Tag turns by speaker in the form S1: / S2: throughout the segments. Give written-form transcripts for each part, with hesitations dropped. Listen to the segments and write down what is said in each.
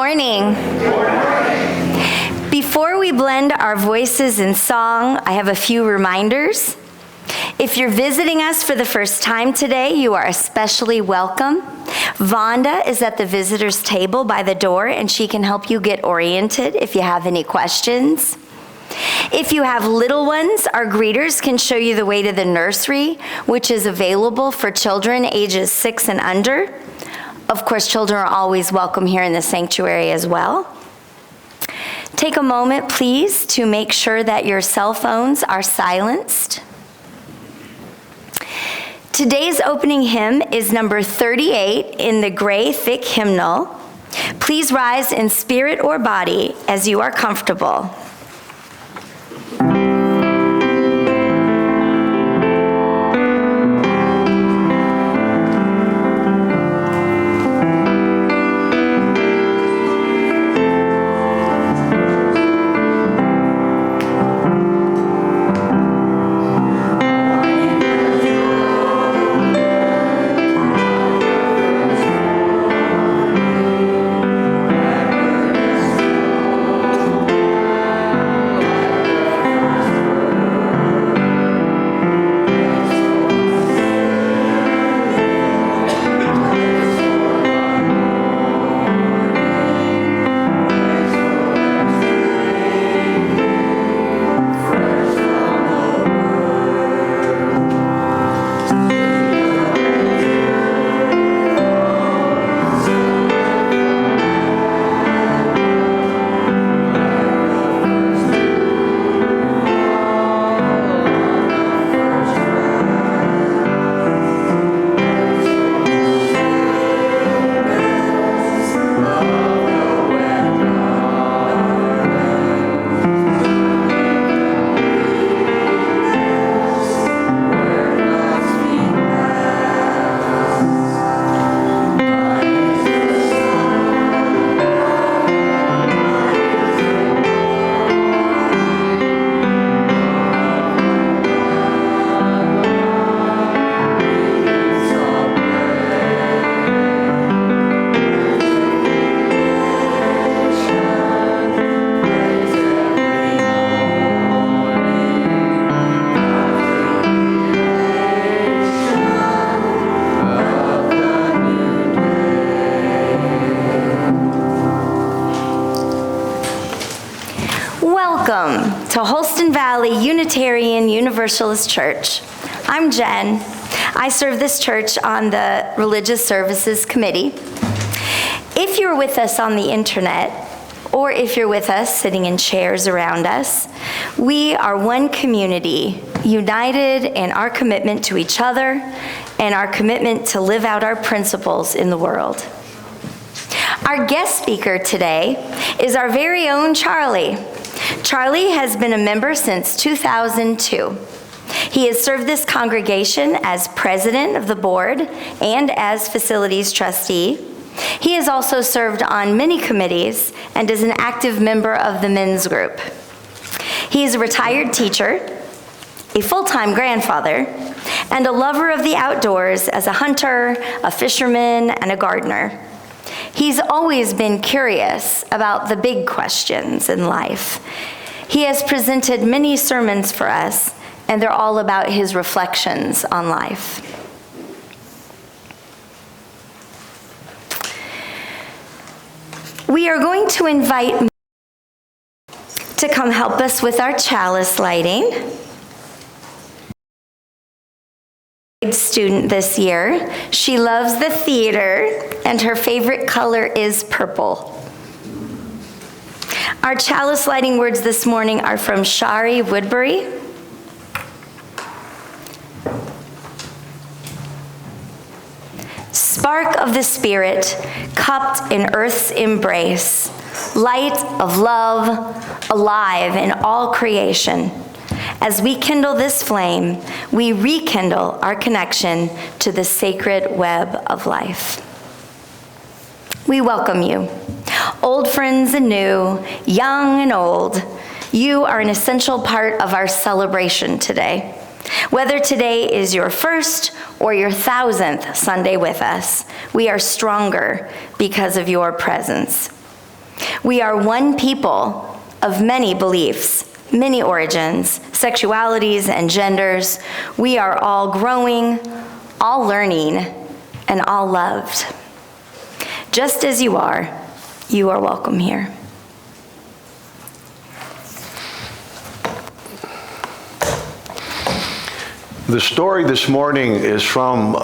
S1: morning. Before we blend our voices in song, I have a few reminders. If you're visiting us for the first time today, you are especially welcome. Vonda is at the visitors table by the door, and she can help you get oriented if you have any questions. If you have little ones, our greeters can show you the way to the nursery, which is available for children ages 6 and under. Of course, children are always welcome here in the sanctuary as well. Take a moment, please, to make sure that your cell phones are silenced. Today's opening hymn is number 38 in the gray thick hymnal. Please rise in spirit or body as you are comfortable. Welcome to Holston Valley Unitarian Universalist Church. I'm Jen. I serve this church on the Religious Services Committee. If you're with us on the internet, or if you're with us sitting in chairs around us, we are one community, united in our commitment to each other and our commitment to live out our principles in the world. Our guest speaker today is our very own Charlie. Charlie has been a member since 2002. He has served this congregation as president of the board and as facilities trustee. He has also served on many committees and is an active member of the men's group. He is a retired teacher, a full-time grandfather, and a lover of the outdoors as a hunter, a fisherman, and a gardener. He's always been curious about the big questions in life. He has presented many sermons for us, and they're all about his reflections on life. We are going to invite to come help us with our chalice lighting. Student this year. She loves the theater, and her favorite color is purple. Our chalice lighting words this morning are from Shari Woodbury. Spark of the Spirit, cupped in earth's embrace, light of love, alive in all creation. As we kindle this flame, we rekindle our connection to the sacred web of life. We welcome you, old friends and new, young and old. You are an essential part of our celebration today. Whether today is your first or your 1,000th Sunday with us, we are stronger because of your presence. We are one people of many beliefs, many origins, sexualities, and genders. We are all growing, all learning, and all loved. Just as you are welcome here.
S2: The story this morning is from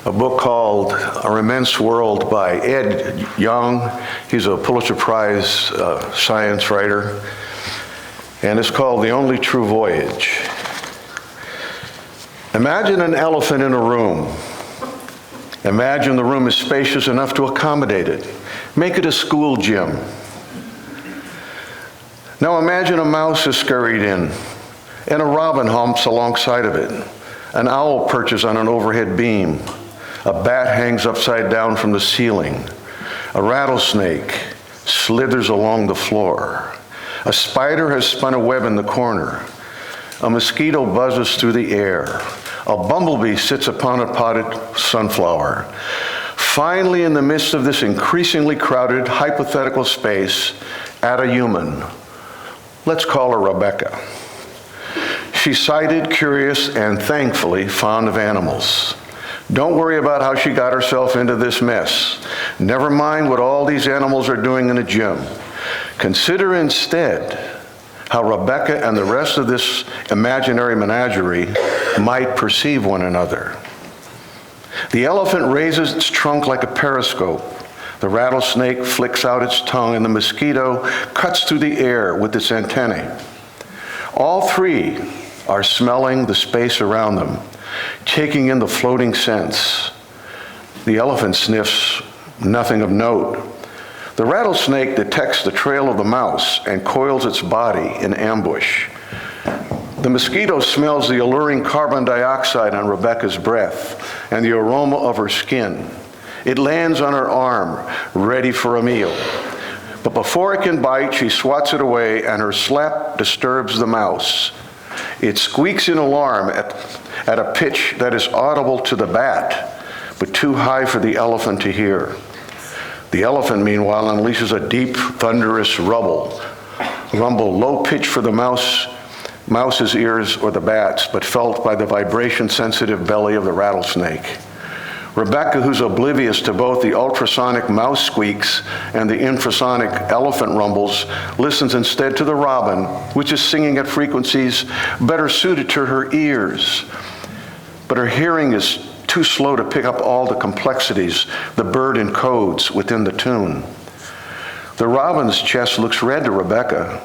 S2: a book called Our Immense World by Ed Young. He's a Pulitzer Prize science writer, and it's called The Only True Voyage. Imagine an elephant in a room. Imagine the room is spacious enough to accommodate it. Make it a school gym. Now imagine a mouse is scurried in, and a robin humps alongside of it. An owl perches on an overhead beam. A bat hangs upside down from the ceiling. A rattlesnake slithers along the floor. A spider has spun a web in the corner. A mosquito buzzes through the air. A bumblebee sits upon a potted sunflower. Finally, in the midst of this increasingly crowded hypothetical space, add a human. Let's call her Rebecca. She's sighted, curious, and thankfully fond of animals. Don't worry about how she got herself into this mess. Never mind what all these animals are doing in a gym. Consider instead how Rebecca and the rest of this imaginary menagerie might perceive one another. The elephant raises its trunk like a periscope. The rattlesnake flicks out its tongue, and the mosquito cuts through the air with its antennae. All three are smelling the space around them, taking in the floating scents. The elephant sniffs nothing of note. The rattlesnake detects the trail of the mouse and coils its body in ambush. The mosquito smells the alluring carbon dioxide on Rebecca's breath and the aroma of her skin. It lands on her arm, ready for a meal. But before it can bite, she swats it away, and her slap disturbs the mouse. It squeaks in alarm at a pitch that is audible to the bat, but too high for the elephant to hear. The elephant, meanwhile, unleashes a deep, thunderous rumble, low pitch for the mouse's ears or the bat's, but felt by the vibration-sensitive belly of the rattlesnake. Rebecca, who's oblivious to both the ultrasonic mouse squeaks and the infrasonic elephant rumbles, listens instead to the robin, which is singing at frequencies better suited to her ears. But her hearing is too slow to pick up all the complexities the bird encodes within the tune. The robin's chest looks red to Rebecca,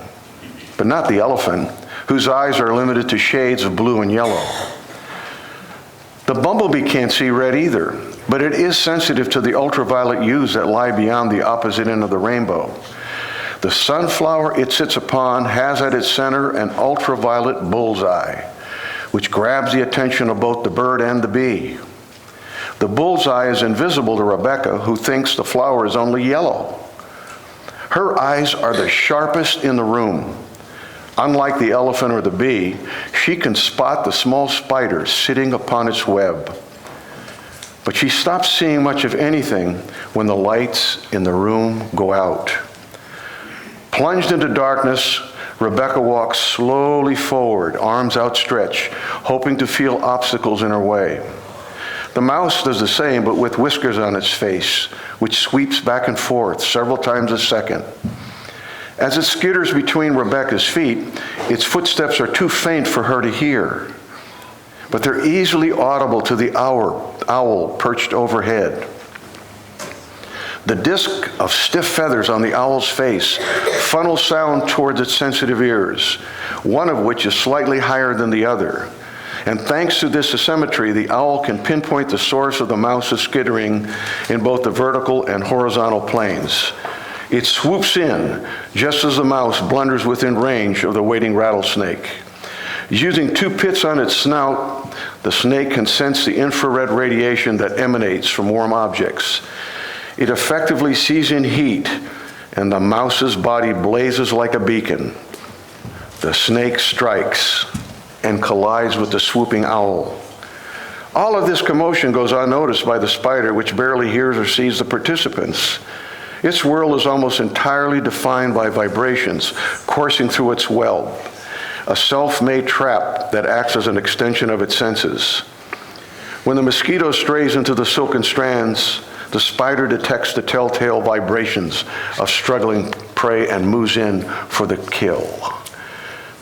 S2: but not the elephant, whose eyes are limited to shades of blue and yellow. The bumblebee can't see red either, but it is sensitive to the ultraviolet hues that lie beyond the opposite end of the rainbow. The sunflower it sits upon has at its center an ultraviolet bullseye, which grabs the attention of both the bird and the bee. The bullseye is invisible to Rebecca, who thinks the flower is only yellow. Her eyes are the sharpest in the room. Unlike the elephant or the bee, she can spot the small spider sitting upon its web. But she stops seeing much of anything when the lights in the room go out. Plunged into darkness, Rebecca walks slowly forward, arms outstretched, hoping to feel obstacles in her way. The mouse does the same, but with whiskers on its face, which sweeps back and forth several times a second. As it skitters between Rebecca's feet, its footsteps are too faint for her to hear, but they're easily audible to the owl perched overhead. The disc of stiff feathers on the owl's face funnels sound towards its sensitive ears, one of which is slightly higher than the other. And thanks to this asymmetry, the owl can pinpoint the source of the mouse's skittering in both the vertical and horizontal planes. It swoops in just as the mouse blunders within range of the waiting rattlesnake. Using two pits on its snout, the snake can sense the infrared radiation that emanates from warm objects. It effectively sees in heat, and the mouse's body blazes like a beacon. The snake strikes and collides with the swooping owl. All of this commotion goes unnoticed by the spider, which barely hears or sees the participants. Its world is almost entirely defined by vibrations coursing through its web, a self-made trap that acts as an extension of its senses. When the mosquito strays into the silken strands, the spider detects the telltale vibrations of struggling prey and moves in for the kill.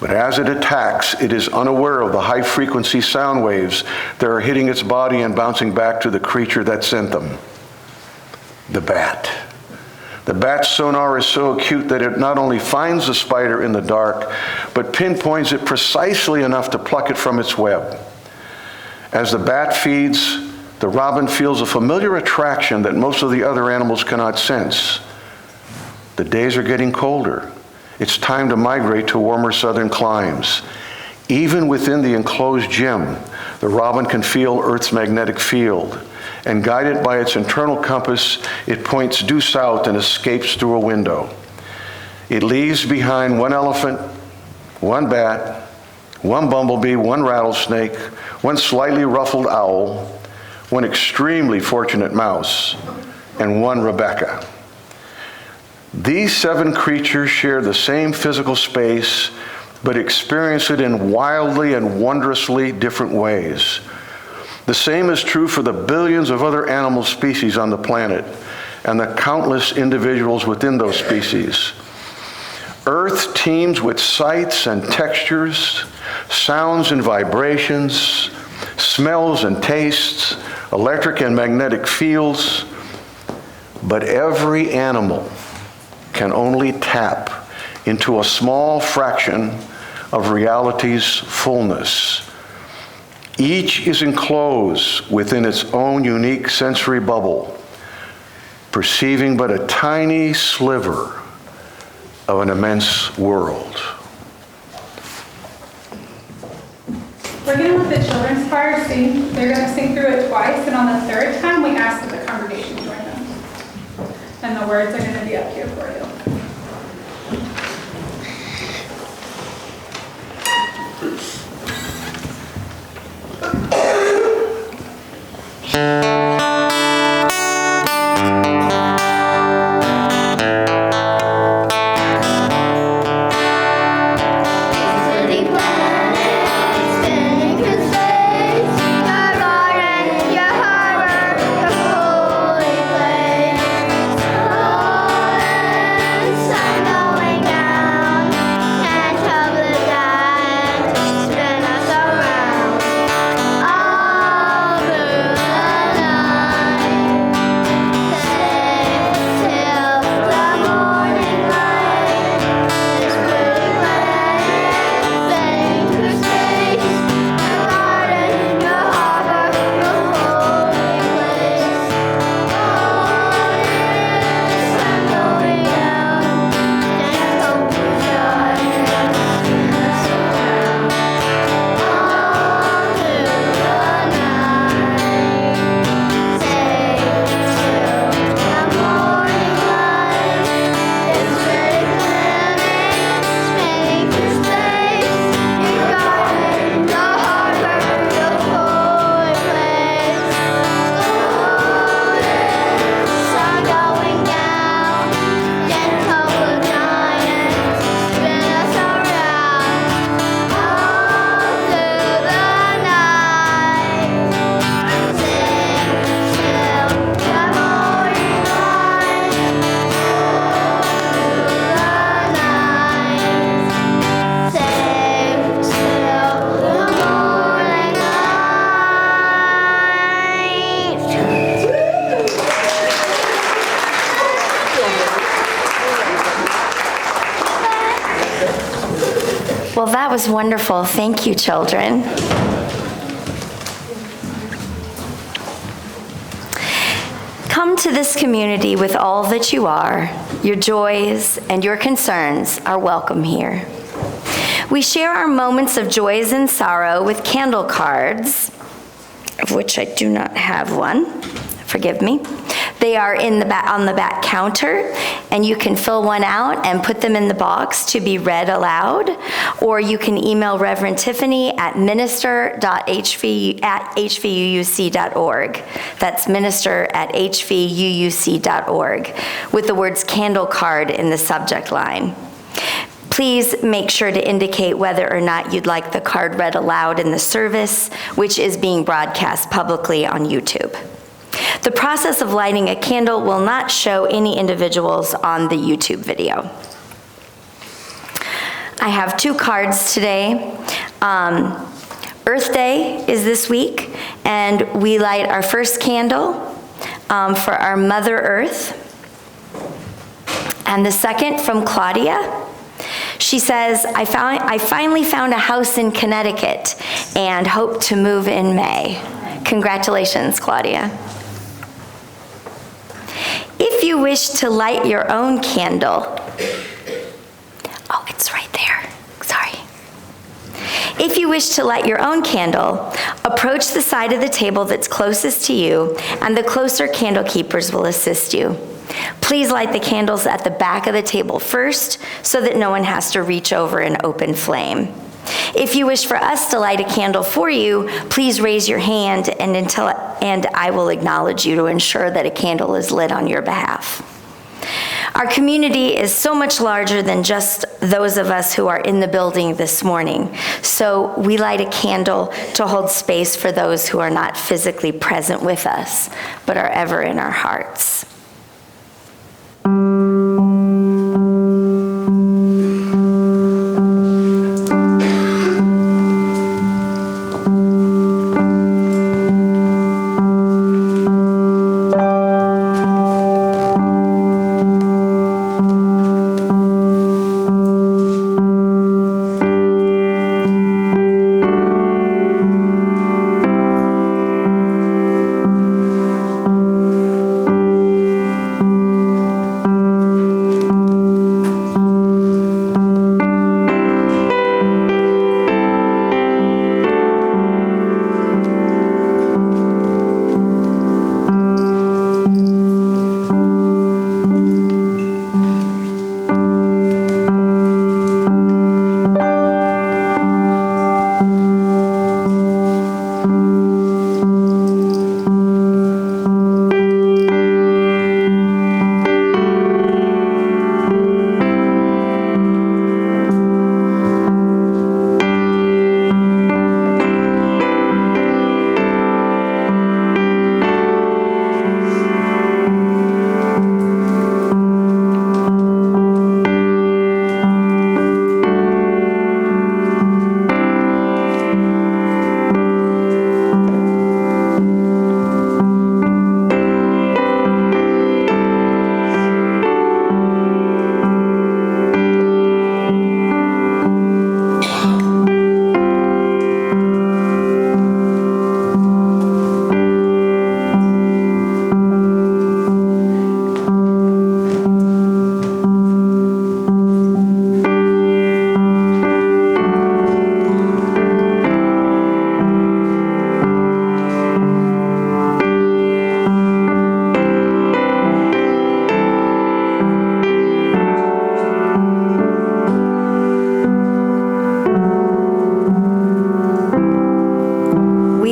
S2: But as it attacks, it is unaware of the high-frequency sound waves that are hitting its body and bouncing back to the creature that sent them, the bat. The bat's sonar is so acute that it not only finds the spider in the dark, but pinpoints it precisely enough to pluck it from its web. As the bat feeds, the robin feels a familiar attraction that most of the other animals cannot sense. The days are getting colder. It's time to migrate to warmer southern climes. Even within the enclosed gym, the robin can feel Earth's magnetic field, and guided by its internal compass, it points due south and escapes through a window. It leaves behind one elephant, one bat, one bumblebee, one rattlesnake, one slightly ruffled owl, one extremely fortunate mouse, and one Rebecca. These 7 creatures share the same physical space, but experience it in wildly and wondrously different ways. The same is true for the billions of other animal species on the planet and the countless individuals within those species. Earth teems with sights and textures, sounds and vibrations, smells and tastes, electric and magnetic fields, but every animal can only tap into a small fraction of reality's fullness. Each is enclosed within its own unique sensory bubble, perceiving but a tiny sliver of an immense world.
S3: We're going to let the children's choir sing. They're going to sing through it twice, and on the third time, we ask that the congregation join them. And the words are going to be up here for you.
S1: Well, that was wonderful. Thank you, children. Come to this community with all that you are. Your joys and your concerns are welcome here. We share our moments of joys and sorrow with candle cards, of which I do not have one, forgive me, They are on the back counter, and you can fill one out and put them in the box to be read aloud, or you can email Reverend Tiffany at minister.hvuuc.org. That's minister@hvууc.org, with the words candle card in the subject line. Please make sure to indicate whether or not you'd like the card read aloud in the service, which is being broadcast publicly on YouTube. The process of lighting a candle will not show any individuals on the YouTube video. I have 2 cards today. Earth Day is this week, and we light our first candle for our Mother Earth. And the second from Claudia. She says, I finally found a house in Connecticut and hope to move in May. Congratulations, Claudia. If you wish to light your own candle, oh, it's right there, sorry. If you wish to light your own candle, approach the side of the table that's closest to you, and the closer candle keepers will assist you. Please light the candles at the back of the table first, so that no one has to reach over an open flame. If you wish for us to light a candle for you, please raise your hand and I will acknowledge you to ensure that a candle is lit on your behalf. Our community is so much larger than just those of us who are in the building this morning. So we light a candle to hold space for those who are not physically present with us, but are ever in our hearts.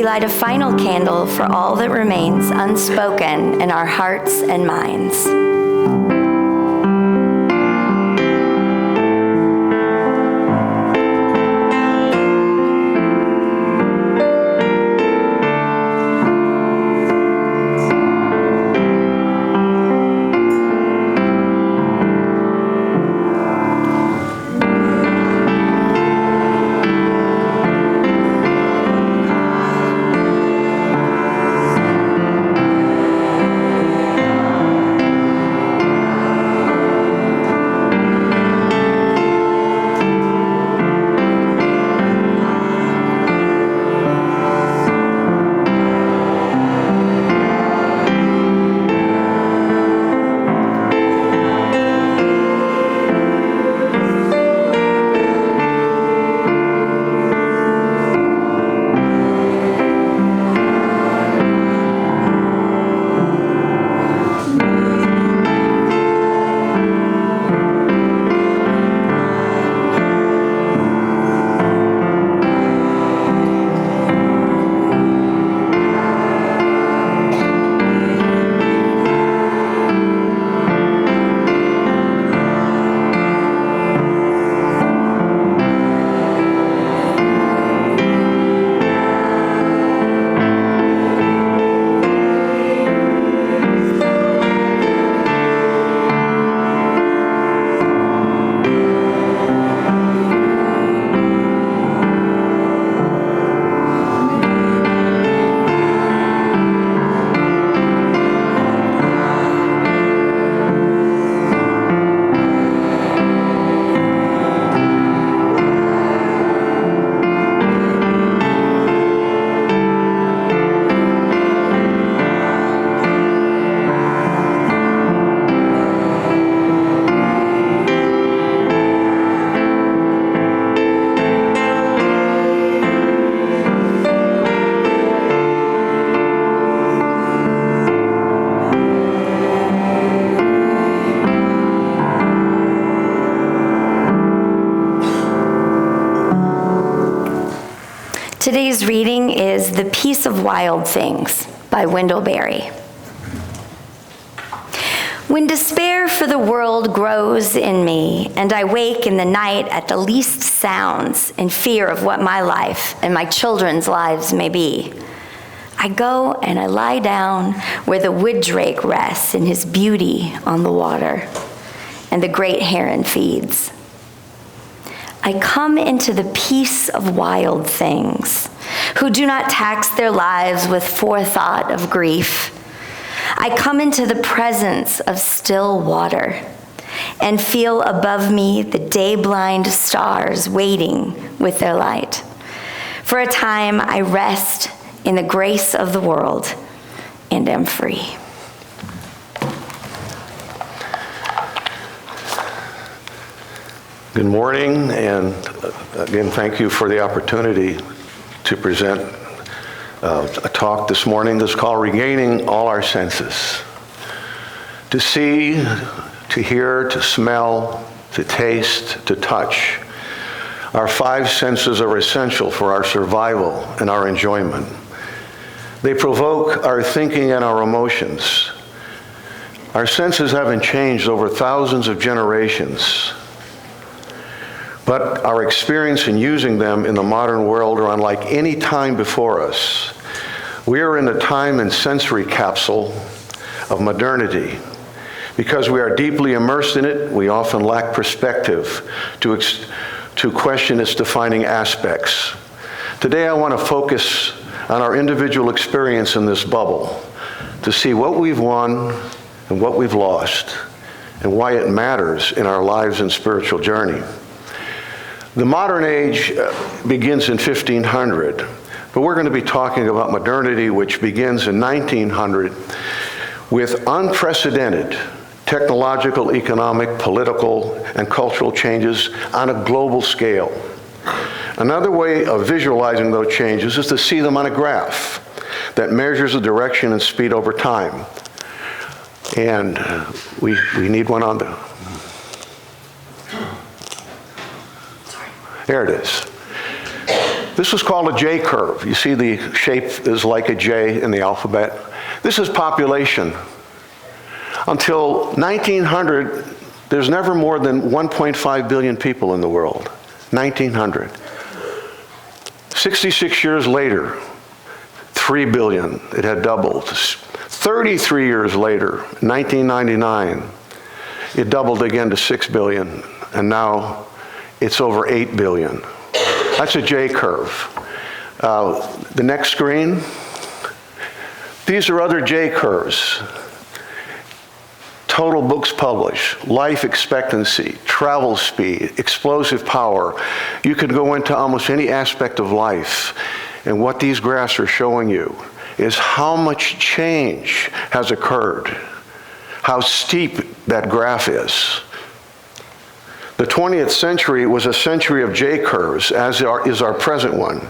S1: Light a final candle for all that remains unspoken in our hearts and minds. Today's reading is The Peace of Wild Things by Wendell Berry. When despair for the world grows in me, and I wake in the night at the least sounds in fear of what my life and my children's lives may be, I go and I lie down where the wood drake rests in his beauty on the water, and the great heron feeds. I come into the peace of wild things, who do not tax their lives with forethought of grief. I come into the presence of still water and feel above me the day-blind stars waiting with their light. For a time, I rest in the grace of the world and am free.
S2: Good morning, and again, thank you for the opportunity to present a talk this morning that's called Regaining All Our Senses. To see, to hear, to smell, to taste, to touch. Our five senses are essential for our survival and our enjoyment. They provoke our thinking and our emotions. Our senses haven't changed over thousands of generations, but our experience in using them in the modern world are unlike any time before us. We are in a time and sensory capsule of modernity. Because we are deeply immersed in it, we often lack perspective to question its defining aspects. Today I want to focus on our individual experience in this bubble, to see what we've won and what we've lost, and why it matters in our lives and spiritual journey. The modern age begins in 1500, but we're going to be talking about modernity, which begins in 1900 with unprecedented technological, economic, political, and cultural changes on a global scale. Another way of visualizing those changes is to see them on a graph that measures the direction and speed over time. And we need one on the... There it is. This is called a J curve. You see the shape is like a J in the alphabet. This is population. Until 1900, there's never more than 1.5 billion people in the world. 1900. 66 years later, 3 billion. It had doubled. 33 years later, 1999, it doubled again to 6 billion. And now it's over 8 billion. That's a J curve. The next screen, these are other J curves. Total books published, life expectancy, travel speed, explosive power. You could go into almost any aspect of life. And what these graphs are showing you is how much change has occurred, how steep that graph is. The 20th century was a century of J curves, as is our present one.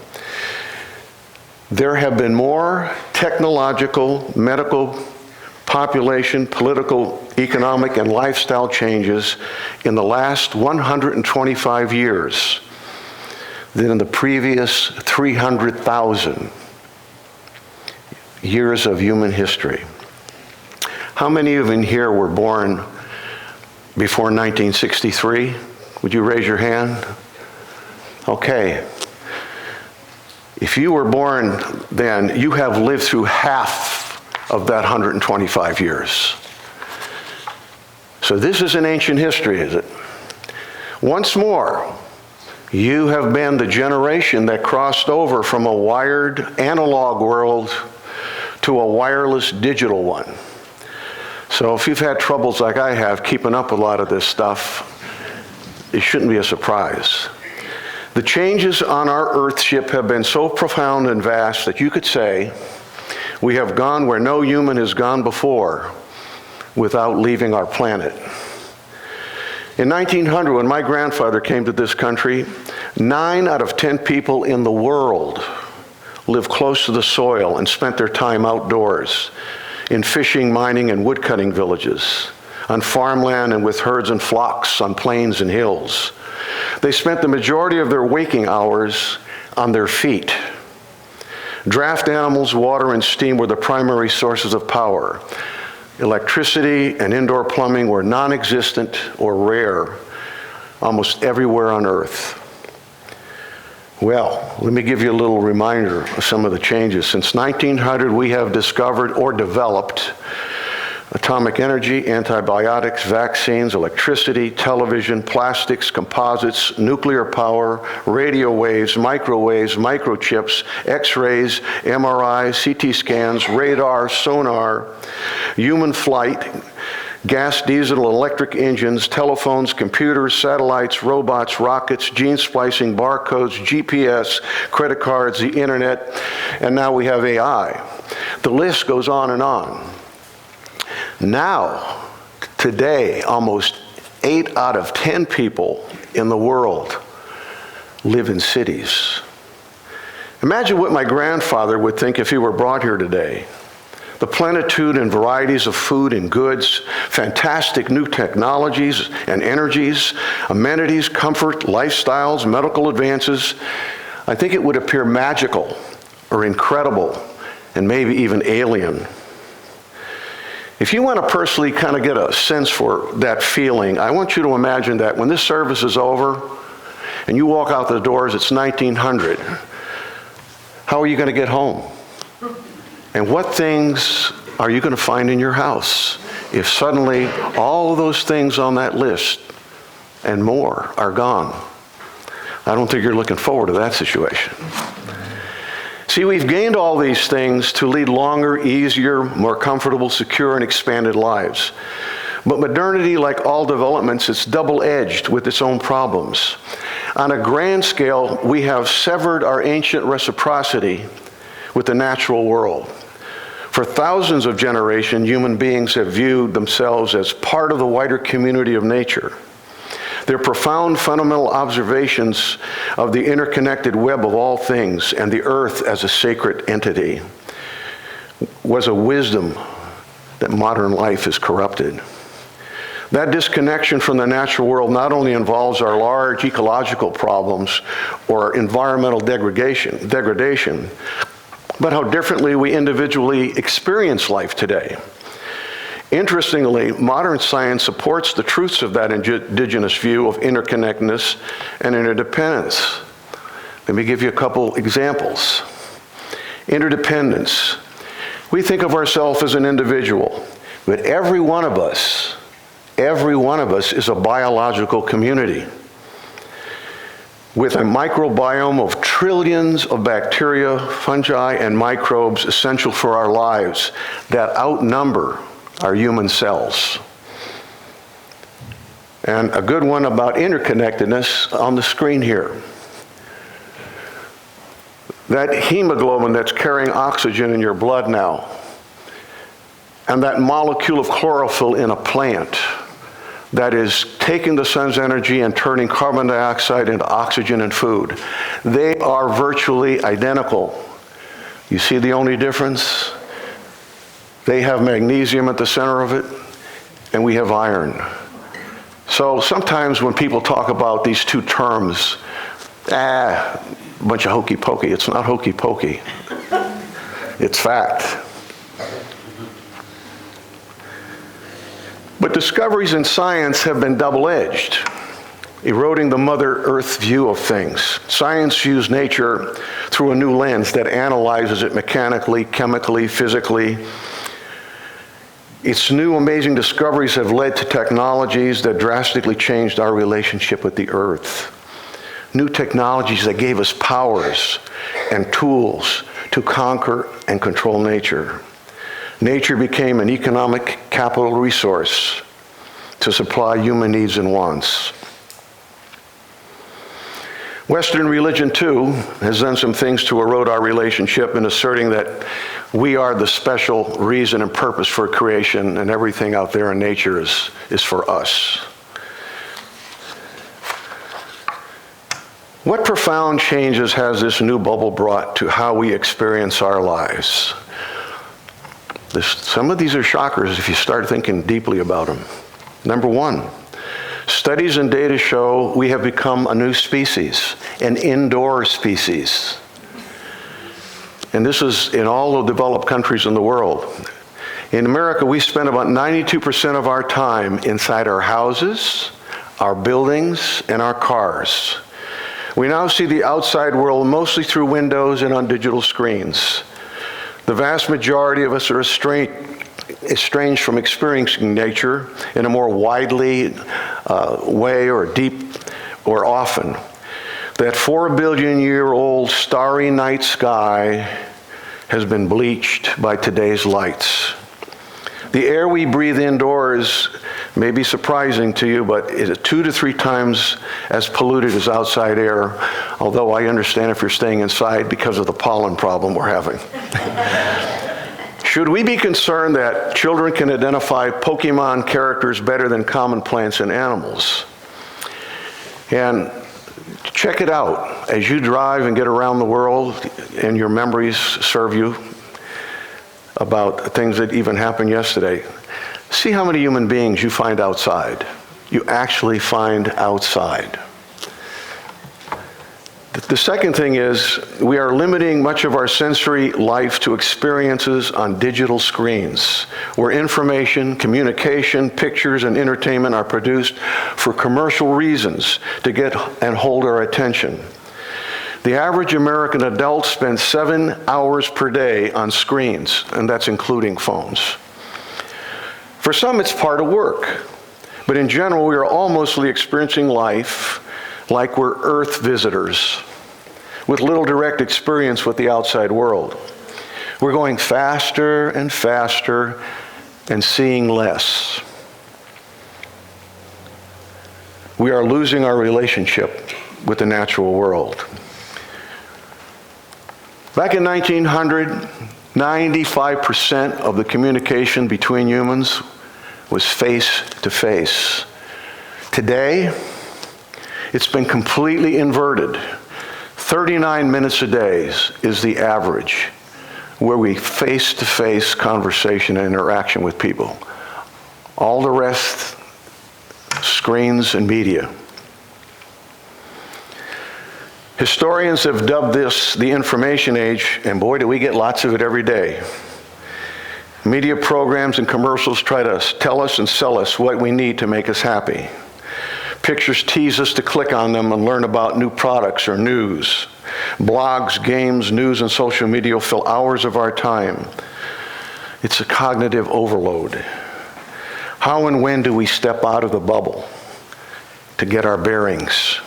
S2: There have been more technological, medical, population, political, economic, and lifestyle changes in the last 125 years than in the previous 300,000 years of human history. How many of you here were born before 1963? Would you raise your hand? Okay. If you were born then, you have lived through half of that 125 years. So this is an ancient history, is it? Once more, you have been the generation that crossed over from a wired analog world to a wireless digital one. So if you've had troubles like I have keeping up with a lot of this stuff, it shouldn't be a surprise. The changes on our Earthship have been so profound and vast that you could say we have gone where no human has gone before without leaving our planet. In 1900, when my grandfather came to this country, 9 out of 10 people in the world lived close to the soil and spent their time outdoors in fishing, mining, and woodcutting villages, on farmland and with herds and flocks on plains and hills. They spent the majority of their waking hours on their feet, Draft animals, water, and steam were the primary sources of power. Electricity and indoor plumbing were non-existent or rare almost everywhere on Earth. Well, let me give you a little reminder of some of the changes. Since 1900, we have discovered or developed atomic energy, antibiotics, vaccines, electricity, television, plastics, composites, nuclear power, radio waves, microwaves, microchips, X-rays, MRIs, CT scans, radar, sonar, human flight, gas, diesel, electric engines, telephones, computers, satellites, robots, rockets, gene splicing, barcodes, GPS, credit cards, the internet, and now we have AI. The list goes on and on. Now, today, almost 8 out of 10 people in the world live in cities. Imagine what my grandfather would think if he were brought here today. The plenitude and varieties of food and goods, fantastic new technologies and energies, amenities, comfort, lifestyles, medical advances. I think it would appear magical or incredible and maybe even alien. If you want to personally kind of get a sense for that feeling, I want you to imagine that when this service is over and you walk out the doors, it's 1900. How are you going to get home? And what things are you going to find in your house if suddenly all of those things on that list and more are gone? I don't think you're looking forward to that situation. See, we've gained all these things to lead longer, easier, more comfortable, secure, and expanded lives. But modernity, like all developments, it's double-edged with its own problems. On a grand scale, we have severed our ancient reciprocity with the natural world. For thousands of generations, human beings have viewed themselves as part of the wider community of nature. Their profound fundamental observations of the interconnected web of all things and the earth as a sacred entity was a wisdom that modern life has corrupted. That disconnection from the natural world not only involves our large ecological problems or environmental degradation, but how differently we individually experience life today. Interestingly, modern science supports the truths of that indigenous view of interconnectedness and interdependence. Let me give you a couple examples. Interdependence. We think of ourselves as an individual, but every one of us is a biological community with a microbiome of trillions of bacteria, fungi, and microbes essential for our lives that outnumber our human cells. And a good one about interconnectedness on the screen here. That hemoglobin that's carrying oxygen in your blood now, and that molecule of chlorophyll in a plant that is taking the sun's energy and turning carbon dioxide into oxygen and food. They are virtually identical. You see the only difference? They have magnesium at the center of it, and we have iron. So sometimes when people talk about these two terms, a bunch of hokey pokey. It's not hokey pokey. It's fact. But discoveries in science have been double-edged, eroding the Mother Earth view of things. Science views nature through a new lens that analyzes it mechanically, chemically, physically. Its new amazing discoveries have led to technologies that drastically changed our relationship with the Earth. New technologies that gave us powers and tools to conquer and control nature. Nature became an economic capital resource to supply human needs and wants. Western religion, too, has done some things to erode our relationship in asserting that we are the special reason and purpose for creation, and everything out there in nature is for us. What profound changes has this new bubble brought to how we experience our lives? Some of these are shockers if you start thinking deeply about them. Number one, studies and data show we have become a new species, an indoor species. And this is in all the developed countries in the world. In America, we spend about 92% of our time inside our houses, our buildings, and our cars. We now see the outside world mostly through windows and on digital screens. The vast majority of us are estranged from experiencing nature in a more widely way or deep or often. That 4 billion year old starry night sky has been bleached by today's lights. The air we breathe indoors may be surprising to you, but it is 2 to 3 times as polluted as outside air, although I understand if you're staying inside because of the pollen problem we're having. Should we be concerned that children can identify Pokemon characters better than common plants and animals? And check it out as you drive and get around the world and your memories serve you about things that even happened yesterday. See how many human beings you find outside. You actually find outside. The second thing is we are limiting much of our sensory life to experiences on digital screens, where information, communication, pictures, and entertainment are produced for commercial reasons to get and hold our attention. The average American adult spends 7 hours per day on screens, and that's including phones. For some, it's part of work, but in general, we are all mostly experiencing life like we're Earth visitors with little direct experience with the outside world. We're going faster and faster and seeing less. We are losing our relationship with the natural world. Back in 1900, 95% of the communication between humans was face to face. Today, it's been completely inverted. 39 minutes a day is the average where we face-to-face conversation and interaction with people. All the rest, screens and media. Historians have dubbed this the information age, and boy, do we get lots of it every day. Media programs and commercials try to tell us and sell us what we need to make us happy. Pictures tease us to click on them and learn about new products or news. Blogs, games, news, and social media fill hours of our time. It's a cognitive overload. How and when do we step out of the bubble to get our bearings?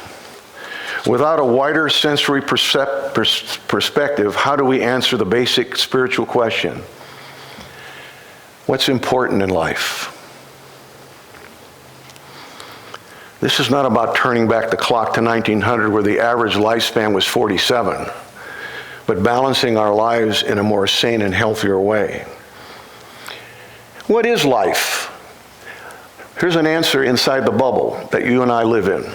S2: Without a wider sensory perspective, how do we answer the basic spiritual question? What's important in life? This is not about turning back the clock to 1900 where the average lifespan was 47, but balancing our lives in a more sane and healthier way. What is life? Here's an answer inside the bubble that you and I live in.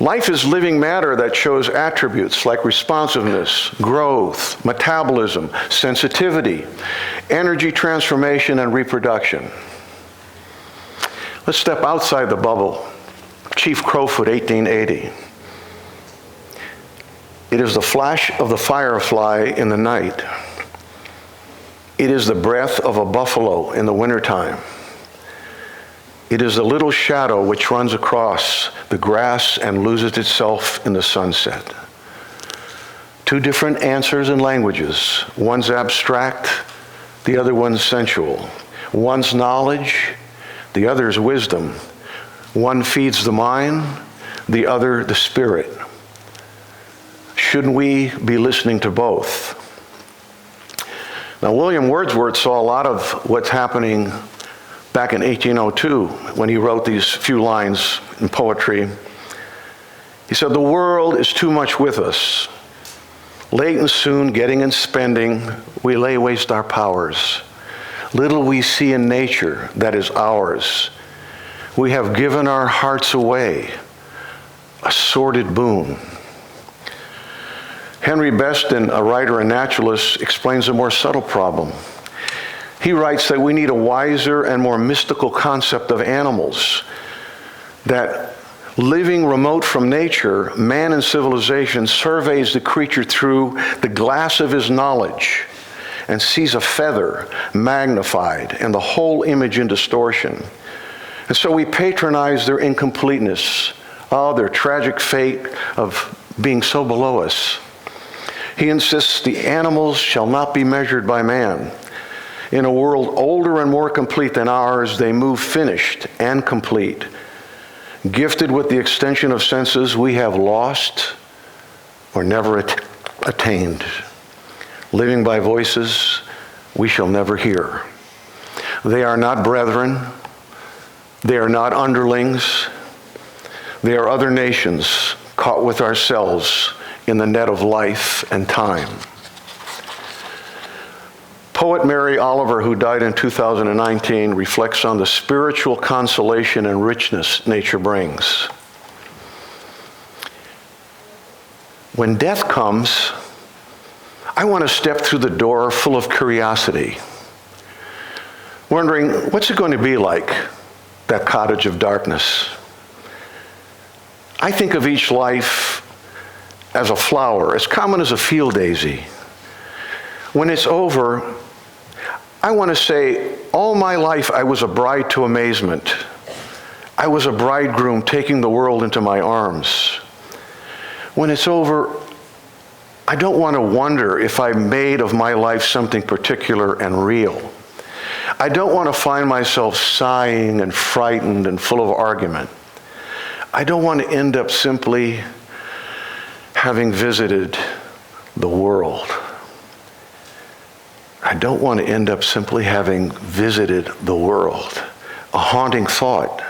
S2: Life is living matter that shows attributes like responsiveness, growth, metabolism, sensitivity, energy transformation, and reproduction. Let's step outside the bubble. Chief Crowfoot, 1880. It is the flash of the firefly in the night. It is the breath of a buffalo in the wintertime. It is the little shadow which runs across the grass and loses itself in the sunset. Two different answers and languages. One's abstract, the other one's sensual. One's knowledge, the other's wisdom. One feeds the mind, the other the spirit. Shouldn't we be listening to both? Now, William Wordsworth saw a lot of what's happening back in 1802 when he wrote these few lines in poetry. He said, "The world is too much with us. Late and soon, getting and spending, we lay waste our powers. Little we see in nature that is ours. We have given our hearts away, a sordid boon." Henry Beston, a writer and naturalist, explains a more subtle problem. He writes that we need a wiser and more mystical concept of animals, that Living remote from nature, man in civilization surveys the creature through the glass of his knowledge and sees a feather magnified and the whole image in distortion. And so we patronize their incompleteness, their tragic fate of being so below us. He insists the animals shall not be measured by man. In a world older and more complete than ours, they move finished and complete. Gifted with the extension of senses we have lost or never attained. Living by voices we shall never hear. They are not brethren. They are not underlings. They are other nations caught with ourselves in the net of life and time. Poet Mary Oliver, who died in 2019, reflects on the spiritual consolation and richness nature brings. When death comes, I want to step through the door full of curiosity, wondering, what's it going to be like, that cottage of darkness? I think of each life as a flower, as common as a field daisy. When it's over, I want to say, all my life I was a bride to amazement. I was a bridegroom taking the world into my arms. When it's over, I don't want to wonder if I made of my life something particular and real. I don't want to find myself sighing and frightened and full of argument. I don't want to end up simply having visited the world. I don't want to end up simply having visited the world. A haunting thought,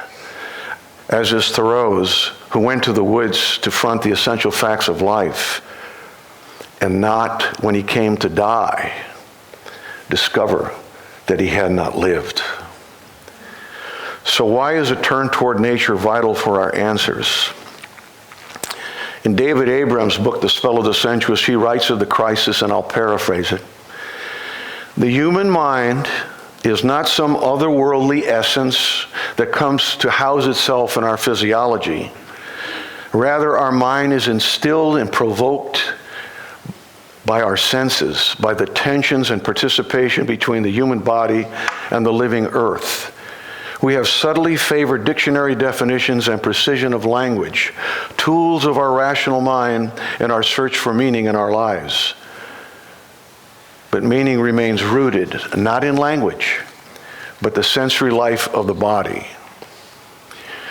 S2: as is Thoreau's, who went to the woods to front the essential facts of life, and not, when he came to die, discover that he had not lived. So why is a turn toward nature vital for our answers? In David Abrams' book, The Spell of the Sensuous, he writes of the crisis, and I'll paraphrase it. The human mind is not some otherworldly essence that comes to house itself in our physiology. Rather, our mind is instilled and provoked by our senses, by the tensions and participation between the human body and the living earth. We have subtly favored dictionary definitions and precision of language, tools of our rational mind in our search for meaning in our lives. But meaning remains rooted, not in language, but the sensory life of the body.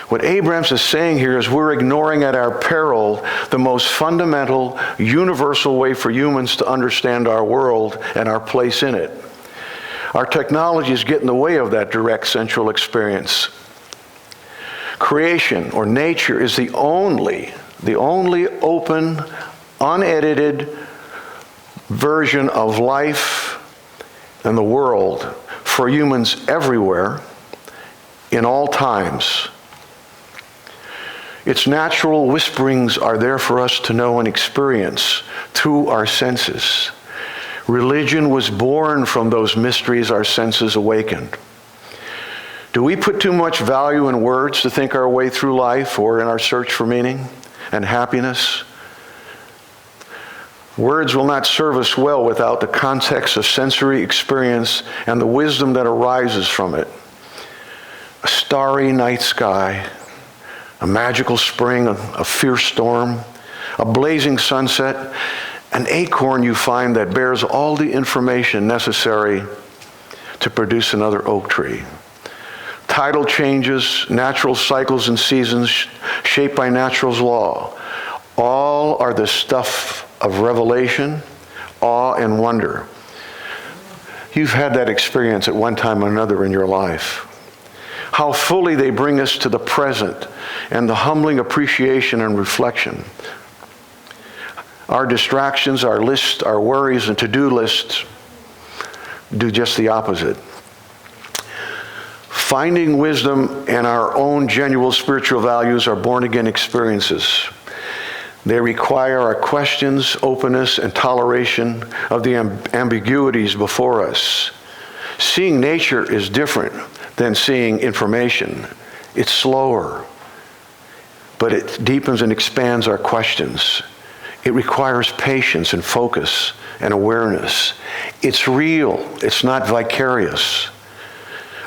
S2: What Abrams is saying here is we're ignoring at our peril the most fundamental, universal way for humans to understand our world and our place in it. Our technology is getting in the way of that direct sensual experience. Creation, or nature, is the only open, unedited version of life and the world for humans everywhere, in all times. Its natural whisperings are there for us to know and experience through our senses. Religion was born from those mysteries our senses awakened. Do we put too much value in words to think our way through life or in our search for meaning and happiness? Words will not serve us well without the context of sensory experience and the wisdom that arises from it. A starry night sky, a magical spring, a fierce storm, a blazing sunset, an acorn you find that bears all the information necessary to produce another oak tree. Tidal changes, natural cycles and seasons shaped by natural's law, all are the stuff of revelation, awe, and wonder. You've had that experience at one time or another in your life. How fully they bring us to the present and the humbling appreciation and reflection. Our distractions, our lists, our worries, and to-do lists do just the opposite. Finding wisdom and our own genuine spiritual values are born-again experiences. They require our questions, openness, and toleration of the ambiguities before us. Seeing nature is different than seeing information. It's slower, but it deepens and expands our questions. It requires patience and focus and awareness. It's real. It's not vicarious.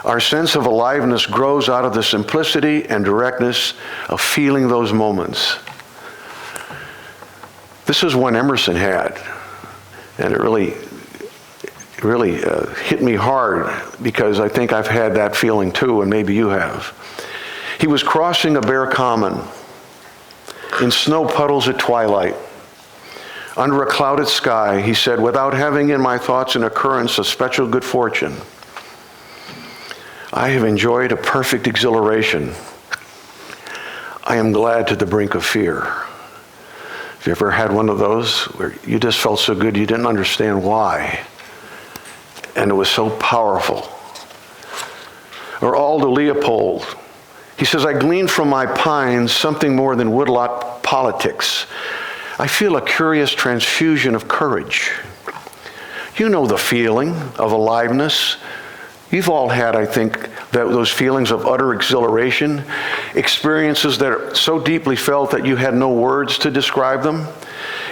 S2: Our sense of aliveness grows out of the simplicity and directness of feeling those moments. This is one Emerson had, and it really hit me hard because I think I've had that feeling too, and maybe you have. He was crossing a bare common in snow puddles at twilight. Under a clouded sky, he said, without having in my thoughts an occurrence of special good fortune, I have enjoyed a perfect exhilaration. I am glad to the brink of fear. Have you ever had one of those where you just felt so good you didn't understand why? And it was so powerful. Or Aldo Leopold, he says, I glean from my pines something more than woodlot politics. I feel a curious transfusion of courage. You know the feeling of aliveness. You've all had, I think, those feelings of utter exhilaration, experiences that are so deeply felt that you had no words to describe them,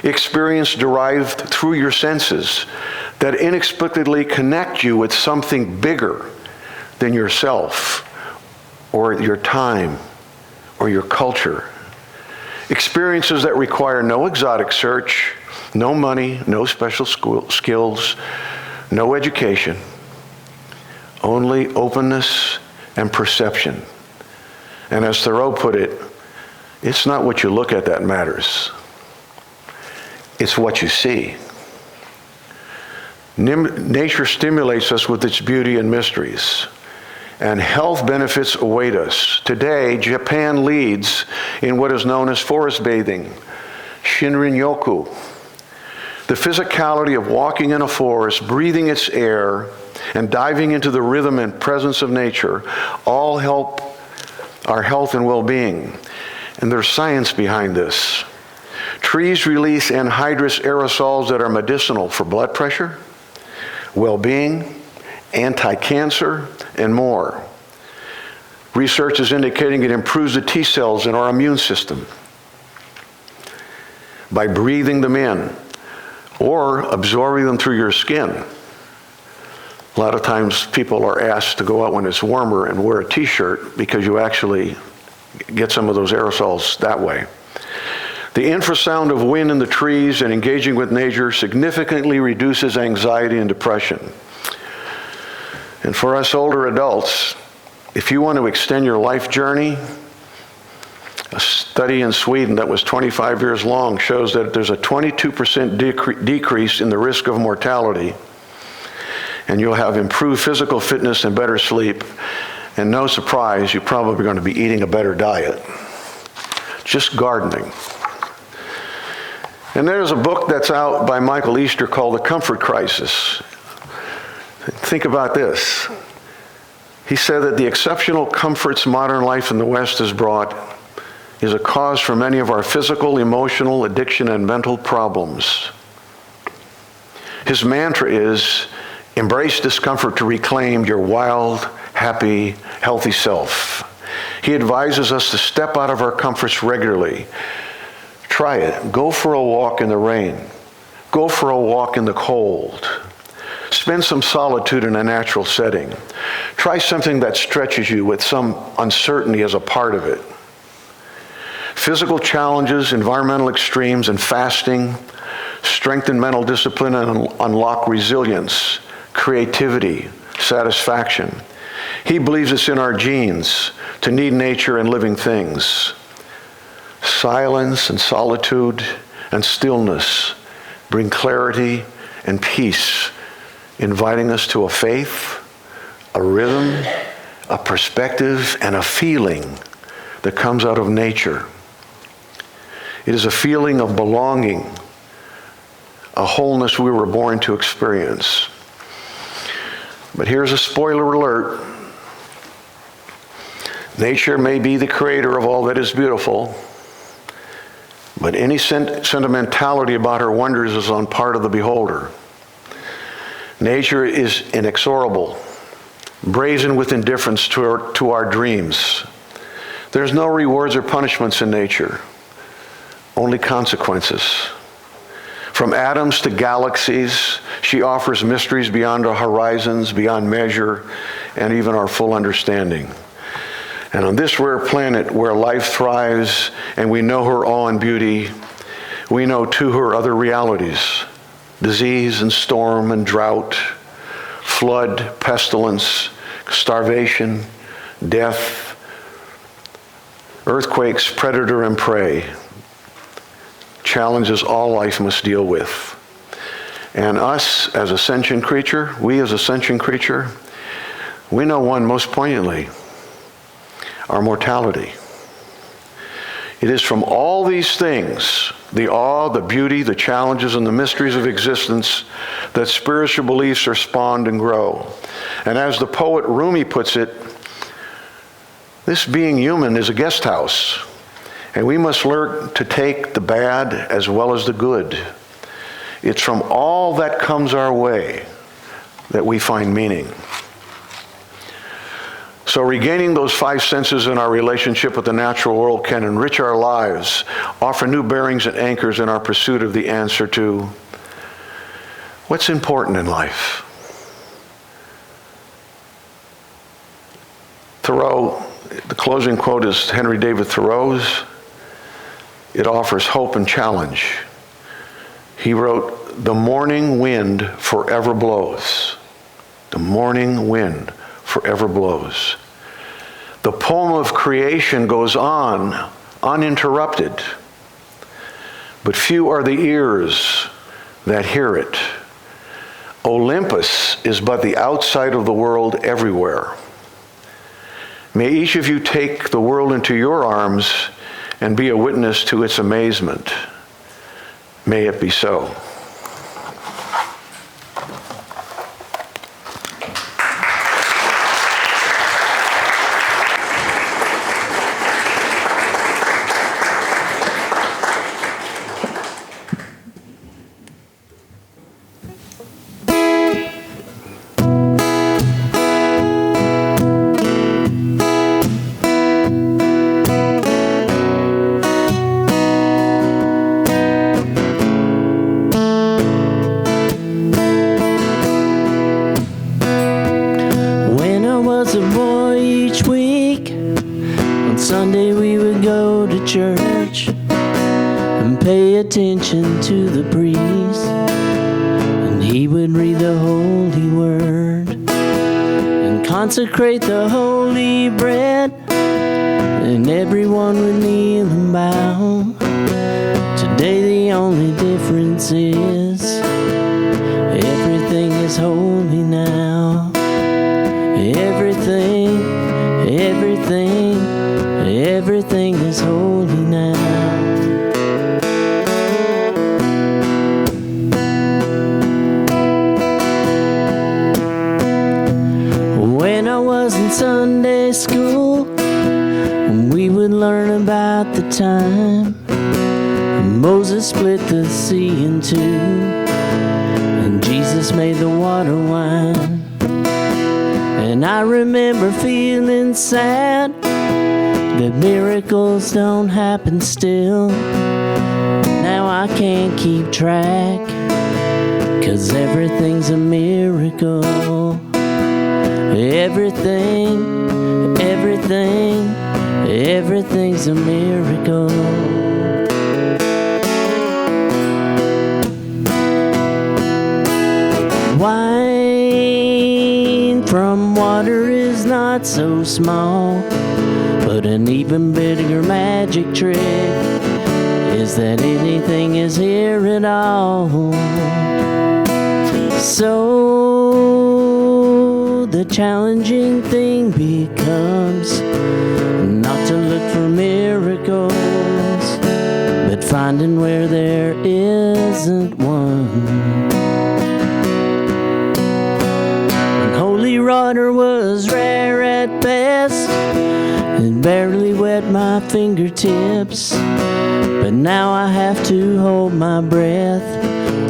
S2: experience derived through your senses that inexplicably connect you with something bigger than yourself or your time or your culture. Experiences that require no exotic search, no money, no special skills, no education, only openness and perception. And as Thoreau put it, it's not what you look at that matters. It's what you see. Nature stimulates us with its beauty and mysteries, and health benefits await us. Today, Japan leads in what is known as forest bathing, Shinrin-yoku. The physicality of walking in a forest, breathing its air, and diving into the rhythm and presence of nature all help our health and well-being. And there's science behind this. Trees release anhydrous aerosols that are medicinal for blood pressure, well-being, anti-cancer, and more. Research is indicating it improves the T cells in our immune system by breathing them in or absorbing them through your skin. A lot of times people are asked to go out when it's warmer and wear a t-shirt because you actually get some of those aerosols that way. The infrasound of wind in the trees and engaging with nature significantly reduces anxiety and depression. And for us older adults, if you want to extend your life journey, a study in Sweden that was 25 years long shows that there's a 22% decrease in the risk of mortality, and you'll have improved physical fitness and better sleep, and no surprise, you're probably going to be eating a better diet. Just gardening. And there's a book that's out by Michael Easter called The Comfort Crisis. Think about this. He said that the exceptional comforts modern life in the West has brought is a cause for many of our physical, emotional, addiction, and mental problems. His mantra is, embrace discomfort to reclaim your wild, happy, healthy self. He advises us to step out of our comforts regularly. Try it. Go for a walk in the rain. Go for a walk in the cold. Spend some solitude in a natural setting. Try something that stretches you with some uncertainty as a part of it. Physical challenges, environmental extremes, and fasting strengthen mental discipline and unlock resilience, creativity, satisfaction. He believes it's in our genes to need nature and living things. Silence and solitude and stillness bring clarity and peace, inviting us to a faith, a rhythm, a perspective, and a feeling that comes out of nature. It is a feeling of belonging, a wholeness we were born to experience. But here's a spoiler alert. Nature may be the creator of all that is beautiful, but any sentimentality about her wonders is on part of the beholder. Nature is inexorable, brazen with indifference to our dreams. There's no rewards or punishments in nature, only consequences. From atoms to galaxies, she offers mysteries beyond our horizons, beyond measure, and even our full understanding. And on this rare planet where life thrives and we know her awe and beauty, we know too her other realities: disease and storm and drought, flood, pestilence, starvation, death, earthquakes, predator and prey, challenges all life must deal with. And us as a sentient creature, we as a sentient creature, we know one most poignantly: our mortality. It is from all these things, the awe, the beauty, the challenges, and the mysteries of existence, that spiritual beliefs are spawned and grow. And as the poet Rumi puts it, this being human is a guest house, and we must learn to take the bad as well as the good. It's from all that comes our way that we find meaning. So regaining those five senses in our relationship with the natural world can enrich our lives, offer new bearings and anchors in our pursuit of the answer to what's important in life. Thoreau, the closing quote is Henry David Thoreau's. It offers hope and challenge. He wrote, "The morning wind forever blows. The morning wind forever blows." The poem of creation goes on uninterrupted, but few are the ears that hear it. Olympus is but the outside of the world everywhere. May each of you take the world into your arms and be a witness to its amazement. May it be so.
S4: Attention to the priest, and he would read the holy word and consecrate the holy bread, and everyone would kneel and bow. Today the only difference is everything is holy now. Everything is holy now. Sunday school, and we would learn about the time Moses split the sea in two, and Jesus made the water wine. And I remember feeling sad that miracles don't happen still. Now I can't keep track, 'cause everything's a miracle. Everything's a miracle. Wine from water is not so small, but an even bigger magic trick is that anything is here at all. So the challenging thing becomes not to look for miracles, but finding where there isn't one. When holy water was rare at best, it barely wet my fingertips, but now I have to hold my breath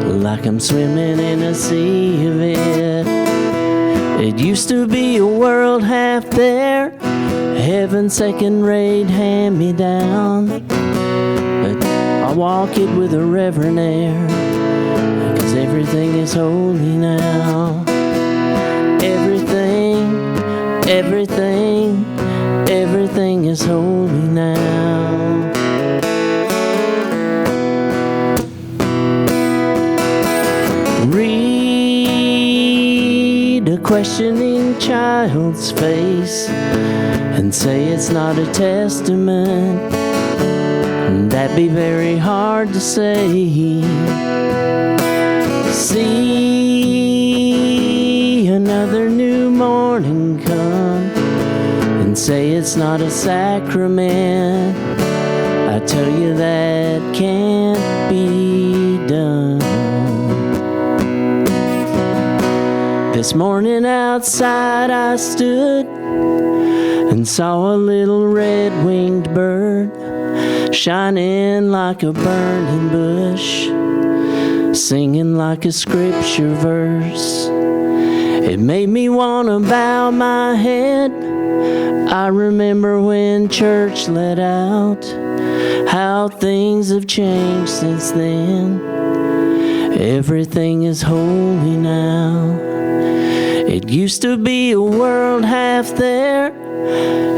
S4: like I'm swimming in a sea of it. It used to be a world half there, heaven second-rate hand-me-down. But I walk it with a reverent air, 'cause everything is holy now. Everything, everything, everything is holy now. Read a questioning child's face and say it's not a testament. That'd be very hard to say. See another new morning come and say it's not a sacrament. I tell you that can't be done. This morning outside I stood and saw a little red-winged bird shining like a burning bush, singing like a scripture verse. It made me want to bow my head. I remember when church let out, how things have changed since then. Everything is holy now. It used to be a world half there,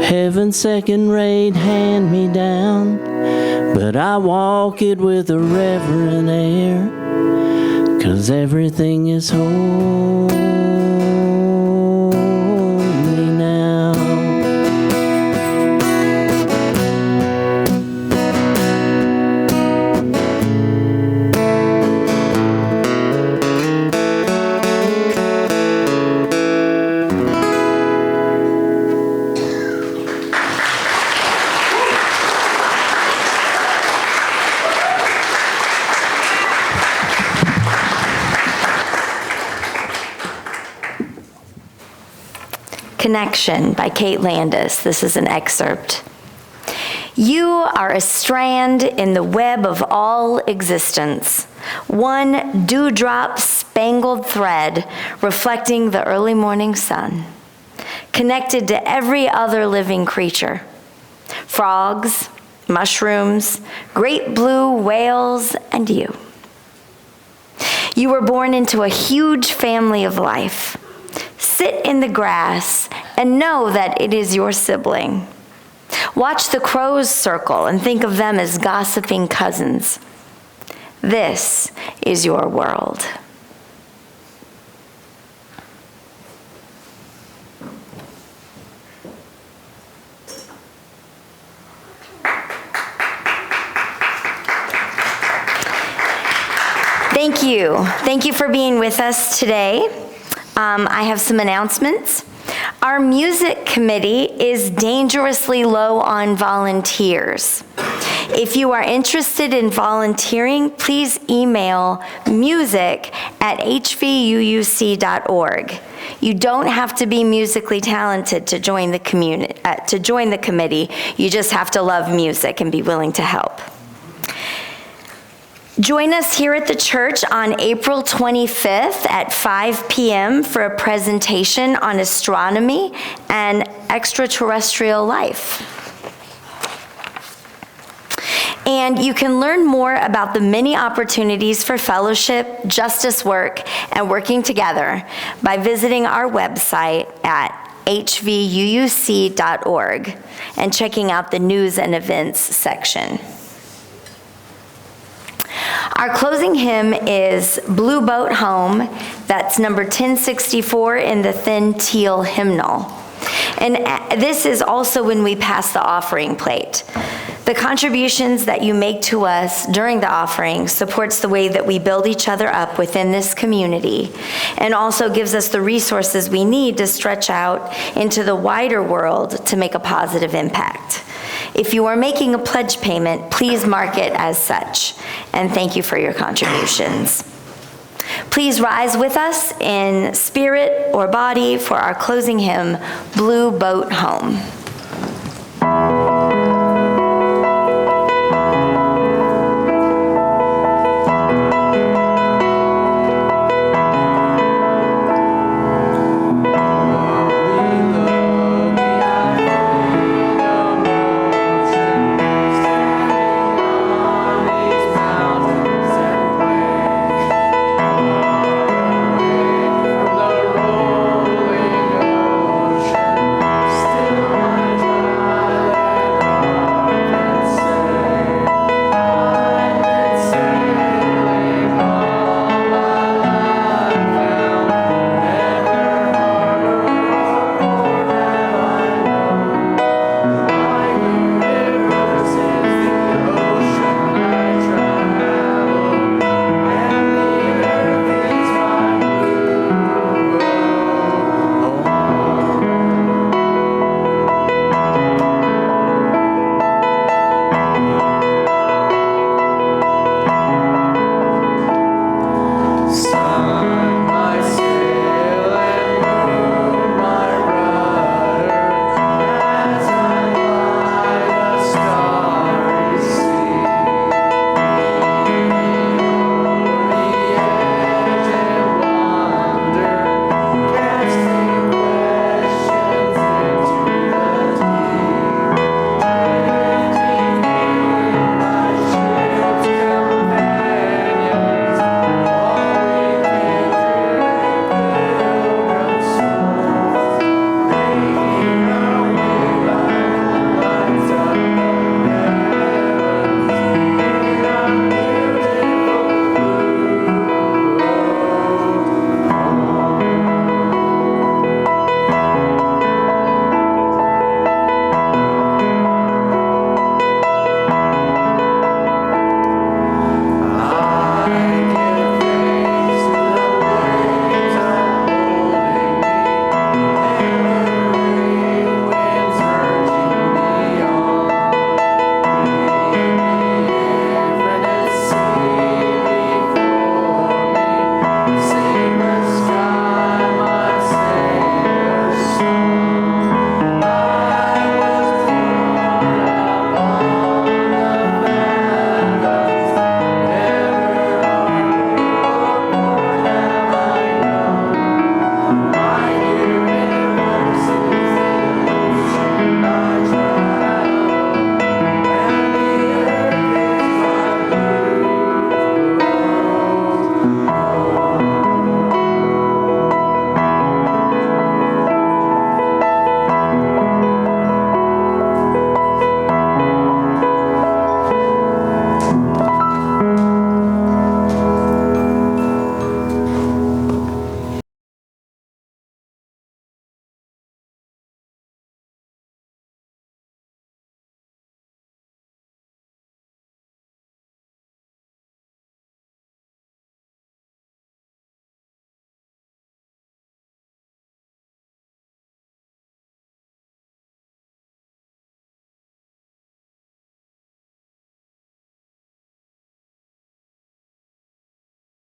S4: heaven second-rate hand-me-down. But I walk it with a reverent air, 'cause everything is holy now.
S1: Connection by Kate Landis. This is an excerpt. You are a strand in the web of all existence, one dewdrop spangled thread reflecting the early morning sun, connected to every other living creature. Frogs, mushrooms, great blue whales, and you. You were born into a huge family of life. Sit in the grass and know that it is your sibling. Watch the crows circle and think of them as gossiping cousins. This is your world. Thank you. Thank you for being with us today. I have some announcements. Our music committee is dangerously low on volunteers. If you are interested in volunteering, please email music@hvuuc.org. You don't have to be musically talented to join the committee. You just have to love music and be willing to help. Join us here at the church on April 25th at 5 p.m. for a presentation on astronomy and extraterrestrial life. And you can learn more about the many opportunities for fellowship, justice work, and working together by visiting our website at hvuuc.org and checking out the news and events section. Our closing hymn is Blue Boat Home. That's number 1064 in the thin teal hymnal. And this is also when we pass the offering plate. The contributions that you make to us during the offering supports the way that we build each other up within this community, and also gives us the resources we need to stretch out into the wider world to make a positive impact. If you are making a pledge payment, please mark it as such. And thank you for your contributions. Please rise with us in spirit or body for our closing hymn, Blue Boat Home.